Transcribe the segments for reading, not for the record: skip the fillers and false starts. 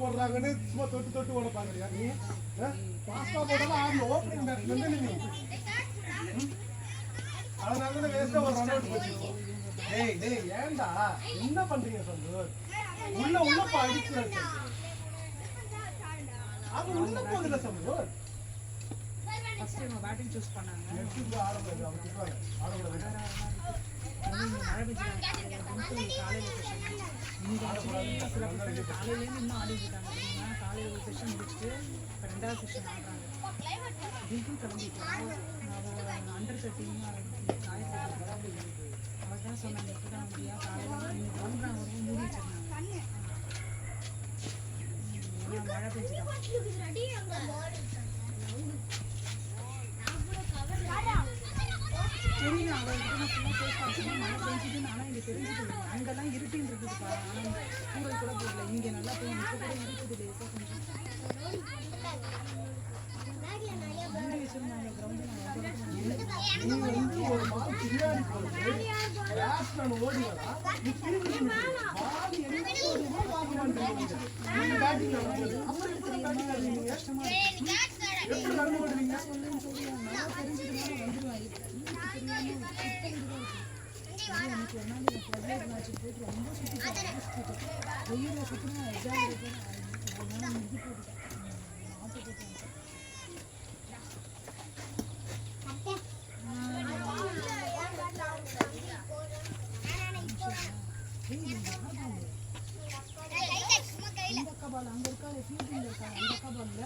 போடுறாங்கன்னு சும்மா தொட்டு தொட்டு ஓட பாக்குறியா நீ? பாஸ்தா போட்டாலும் ஆடணும் ஓப்பனிங் பேட்ஸ்ல இருந்து நீ அதனால வேஸ்டா ஒரு ரன் அவுட் போச்சு. டேய் டேய் ஏன்டா என்ன பண்றீங்க சந்தோர்? உள்ள உள்ள அடிக்கிறாரு. அது உள்ள போகுதுல சந்தோர். ஃபர்ஸ்ட் டைம் பேட்டிங் சூஸ் பண்ணாங்க. நெக்ஸ்ட் ஆடக்கூடாது அவங்க சொல்றாங்க. ஆடக்கூடாது. மழை பெய்ஞ்சாங்க காலையில செஷன் இன்னைக்கு சில பசங்க காலையிலேருந்து இன்னும் ஆடிட்டு இருக்காங்க. காலையில் ஒரு செஷன் முடிச்சுட்டு இப்போ ரெண்டாவது செஷன் ஆடுறாங்க. வீக்கும் கிளம்பிட்டாங்க. அண்டர் 13 அவர் தான் சொன்னாங்க இப்போ தான் முடியா காலையில் நீங்கள் கிளம்புறாங்க மூடி வச்சிருந்தாங்க. மழை பெஞ்சுதான் தெரியல. அவர்கிட்ட நான் ஃபுல்லாக பேச பார்த்தீங்கன்னா மழை பெஞ்சுதுன்னு. ஆனால் இங்கே தெரிஞ்சுட்டு அங்கெல்லாம் இருட்டின்னு இருக்குதுப்பா. ஆனால் கூரை கூட போடல. இங்கே நல்லா பெய்யும். இப்போ கூட இருக்குது லேசாக கொஞ்சம் மூடி வச்சிருந்தாங்க கிரவுண்டு. ஒரு பால் பின்னாடி போகுது. பேட்ஸ்மேன் ஓடிவரா நீ திரும்பி பால் எங்க போகுதுன்னு பார்க்க மாட்டேங்கிறீங்க. நீங்க பேட்டிங்ல வந்து அப்புறம் எப்படி பேட்டிங் ஆடுறீங்க? கஷ்டமா இருக்கு. எப்படி ரன் ஓடுறீங்க? சொல்லுன்னு சொல்லி நல்லா தெரிஞ்சுதுனால வந்துடுவாங்க. எனக்கு ஒன்னாடி ஃப்ளட் மேட்ச் போயிட்டு ரொம்ப சுற்றிட்டு வெயிலில் சுற்றினா எக்ஸாம் இருக்கு. அதனால நிறுத்தி போட்டுட்டேன். ஆட்டோ போட்டு இந்த கபால் அங்கே இருக்கா ஃபீல்டிங் இருக்கா அந்த கபால்ல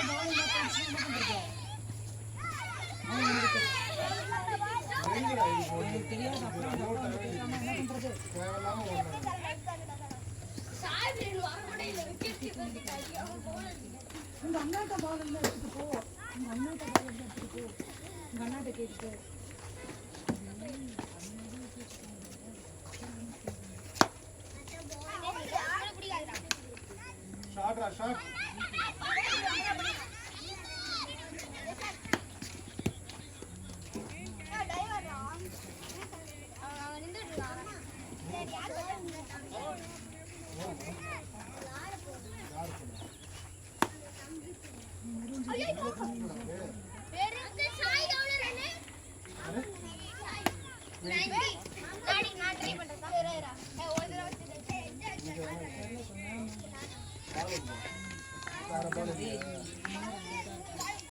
பால் என்ன பண்ணுறது தெரியாது. அப்புறம் கேட்காம என்ன பண்றது? உங்க அண்ணாட்ட பால் எல்லாம் எடுத்துட்டு போ. உங்க அண்ணாட்ட பால் எல்லாம் எடுத்துட்டு போ. உங்க அண்ணாட்ட கேட்டுட்டு ஷாட்